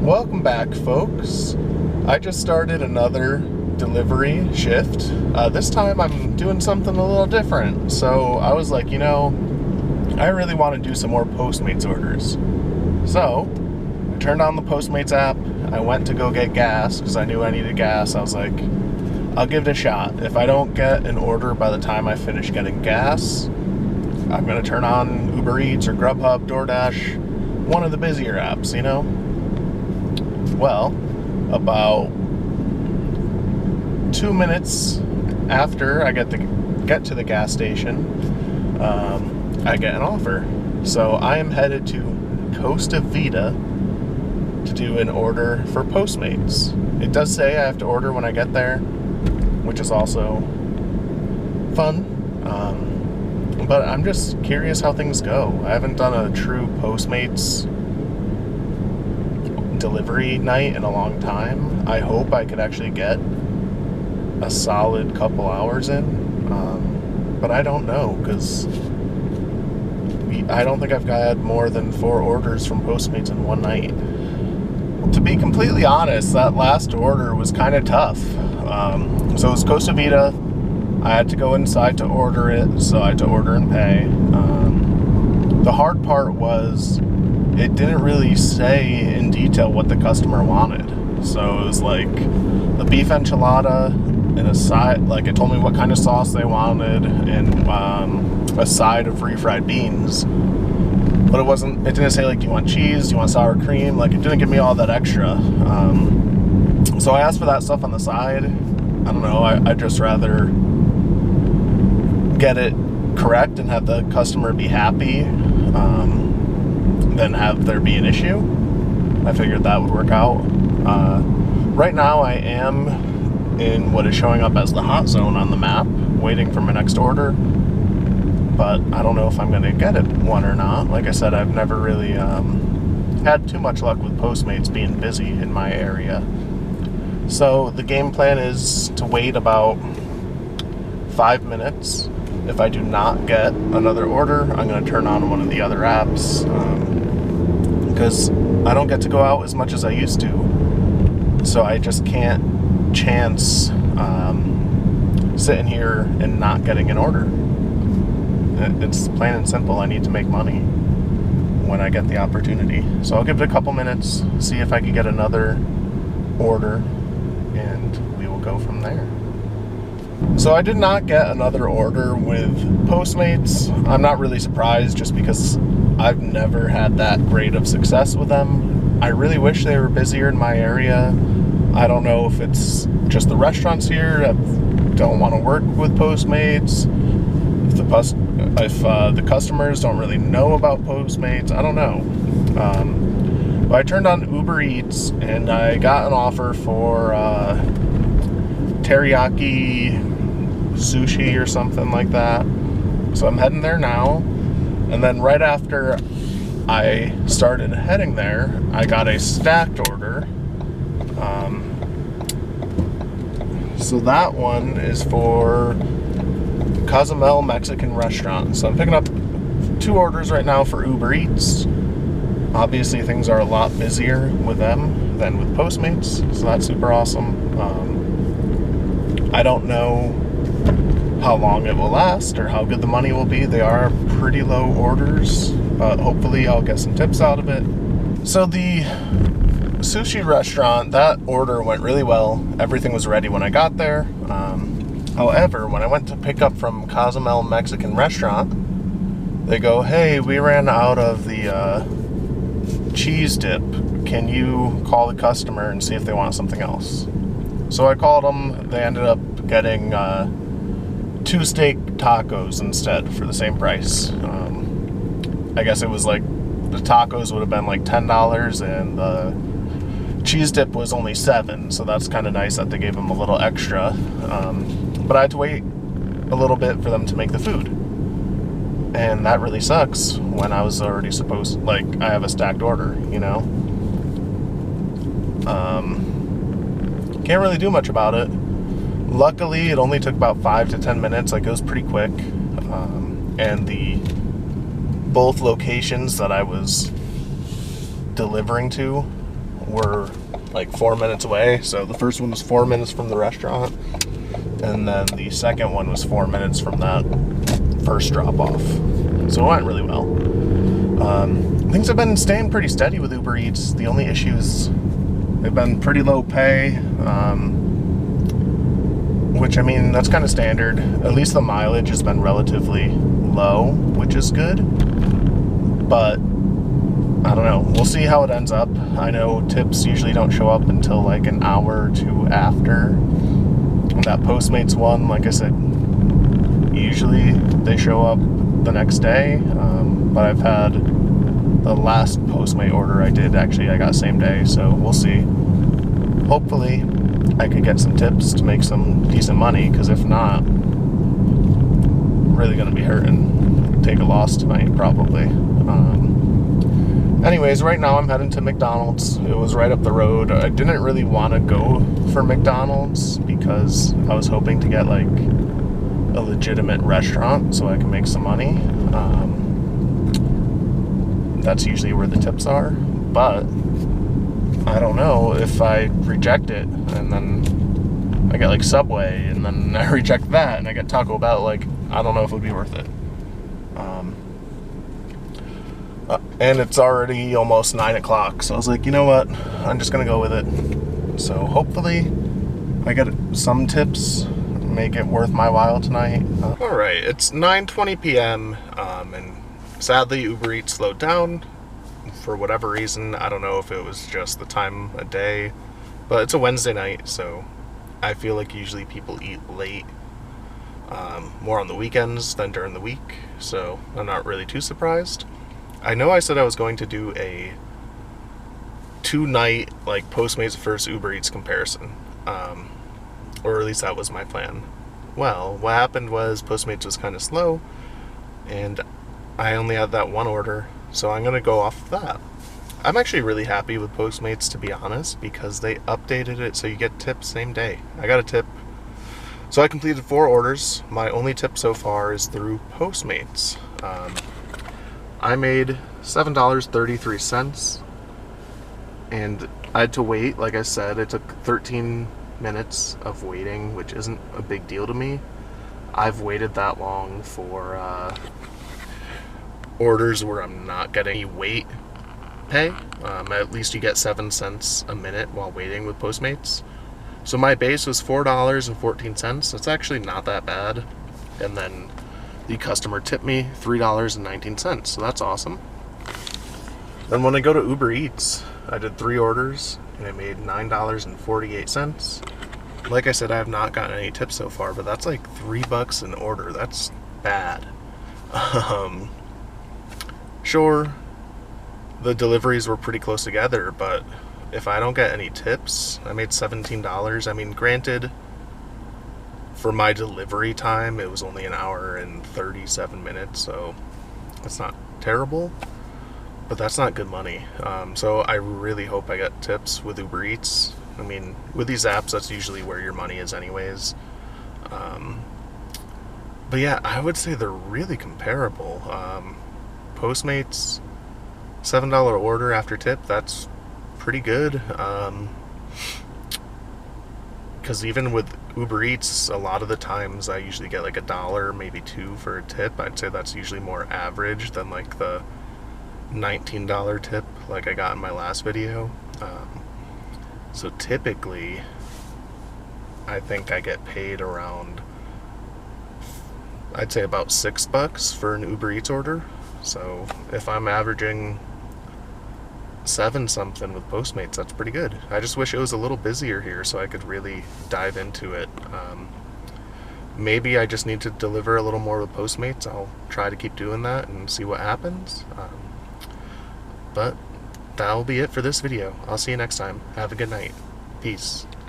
Welcome back, folks. I just started another delivery shift. This time I'm doing something a little different. So I was like, I really want to do some more Postmates orders. So I turned on the Postmates app. I went to go get gas because I knew I needed gas. I was like, I'll give it a shot. If I don't get an order by the time I finish getting gas, I'm going to turn on UberEats or Grubhub, DoorDash, one of the busier apps, Well, about 2 minutes after I get to the gas station, I get an offer. So I am headed to Costa Vida to do an order for Postmates. It does say I have to order when I get there, which is also fun. But I'm just curious how things go. I haven't done a true Postmates delivery night in a long time. I hope I could actually get a solid couple hours in, but I don't know, because I don't think I've got more than 4 orders from Postmates in one night. To be completely honest, that last order was kind of tough. So it was Costa Vida. I had to go inside to order it, so I had to order and pay. The hard part was it didn't really say in detail what the customer wanted. So it was like a beef enchilada and a side, like it told me what kind of sauce they wanted and a side of refried beans. But it didn't say like, do you want cheese, do you want sour cream? Like it didn't give me all that extra. So I asked for that stuff on the side. I don't know, I'd just rather get it correct and have the customer be happy than have there be an issue. I figured that would work out. Right now I am in what is showing up as the hot zone on the map, waiting for my next order, but I don't know if I'm going to get one or not. Like I said, I've never really had too much luck with Postmates being busy in my area. So the game plan is to wait about 5 minutes. If I do not get another order, I'm going to turn on one of the other apps, because I don't get to go out as much as I used to. So I just can't chance sitting here and not getting an order. It's plain and simple. I need to make money when I get the opportunity. So I'll give it a couple minutes, see if I can get another order, and we will go from there. So I did not get another order with Postmates. I'm not really surprised, just because I've never had that great of success with them. I really wish they were busier in my area. I don't know if it's just the restaurants here that don't want to work with Postmates, if the customers don't really know about Postmates. I don't know. But I turned on UberEats and I got an offer for teriyaki sushi or something like that. So I'm heading there now. And then right after I started heading there, I got a stacked order. So that one is for Cozumel Mexican restaurant. So I'm picking up 2 orders right now for UberEats. Obviously things are a lot busier with them than with Postmates, so that's super awesome. I don't know how long it will last or how good the money will be. They are pretty low orders, but hopefully I'll get some tips out of it. So the sushi restaurant, that order went really well. Everything was ready when I got there. However, when I went to pick up from Cozumel Mexican restaurant, they go, hey, we ran out of the cheese dip. Can you call the customer and see if they want something else? So I called them. They ended up getting 2 steak tacos instead for the same price. I guess it was like the tacos would have been like $10 and the cheese dip was only $7, so that's kind of nice that they gave them a little extra. But I had to wait a little bit for them to make the food, and that really sucks when I was already I have a stacked order, Can't really do much about it. Luckily, it only took about 5 to 10 minutes. Like, it was pretty quick. And both locations that I was delivering to were like 4 minutes away. So the first one was 4 minutes from the restaurant, and then the second one was 4 minutes from that first drop off. So it went really well. Things have been staying pretty steady with Uber Eats. The only issues, they've been pretty low pay, which, I mean, that's kind of standard. At least the mileage has been relatively low, which is good. But I don't know. We'll see how it ends up. I know tips usually don't show up until like an hour or two after. That Postmates one, like I said, usually they show up the next day. But I've had the last Postmate order I did, actually I got same day, so we'll see. Hopefully I could get some tips to make some decent money, because if not, really gonna be hurting. Take a loss tonight probably. Anyways, right now I'm heading to McDonald's. It was right up the road. I didn't really want to go for McDonald's because I was hoping to get like a legitimate restaurant so I can make some money. That's usually where the tips are, but I don't know if I reject it and then I get like Subway and then I reject that and I get Taco Bell, like I don't know if it would be worth it. And it's already almost 9 o'clock, so I was like, you know what, I'm just gonna go with it. So hopefully I get some tips, make it worth my while tonight. Alright, it's 9:20 p.m. And sadly Uber Eats slowed down for whatever reason. I don't know if it was just the time of day, but it's a Wednesday night, so I feel like usually people eat late, more on the weekends than during the week, so I'm not really too surprised. I know I said I was going to do a 2-night like Postmates vs UberEats comparison, or at least that was my plan. Well, what happened was Postmates was kind of slow and I only had that one order, so I'm gonna go off of that. I'm actually really happy with Postmates, to be honest, because they updated it so you get tips same day. I got a tip. So I completed 4 orders. My only tip so far is through Postmates. I made $7.33, and I had to wait. Like I said, it took 13 minutes of waiting, which isn't a big deal to me. I've waited that long for orders where I'm not getting any wait pay. At least you get 7 cents a minute while waiting with Postmates. So my base was $4.14. That's actually not that bad. And then the customer tipped me $3.19, so that's awesome. Then when I go to Uber Eats, I did 3 orders and I made $9.48. Like I said, I have not gotten any tips so far, but that's like $3 an order. That's bad. Sure, the deliveries were pretty close together, but if I don't get any tips, I made $17. I mean, granted, for my delivery time, it was only an hour and 37 minutes, so that's not terrible, but that's not good money. So I really hope I get tips with Uber Eats. I mean, with these apps, that's usually where your money is anyways. But yeah, I would say they're really comparable. Postmates, $7 order after tip, that's pretty good. Because even with Uber Eats, a lot of the times I usually get like $1, maybe $2 for a tip. I'd say that's usually more average than like the $19 tip like I got in my last video. So typically, I think I get paid around, I'd say about $6 for an Uber Eats order. So if I'm averaging 7 something with Postmates, that's pretty good. I just wish it was a little busier here so I could really dive into it. Maybe I just need to deliver a little more with Postmates. I'll try to keep doing that and see what happens. But that'll be it for this video. I'll see you next time. Have a good night. Peace.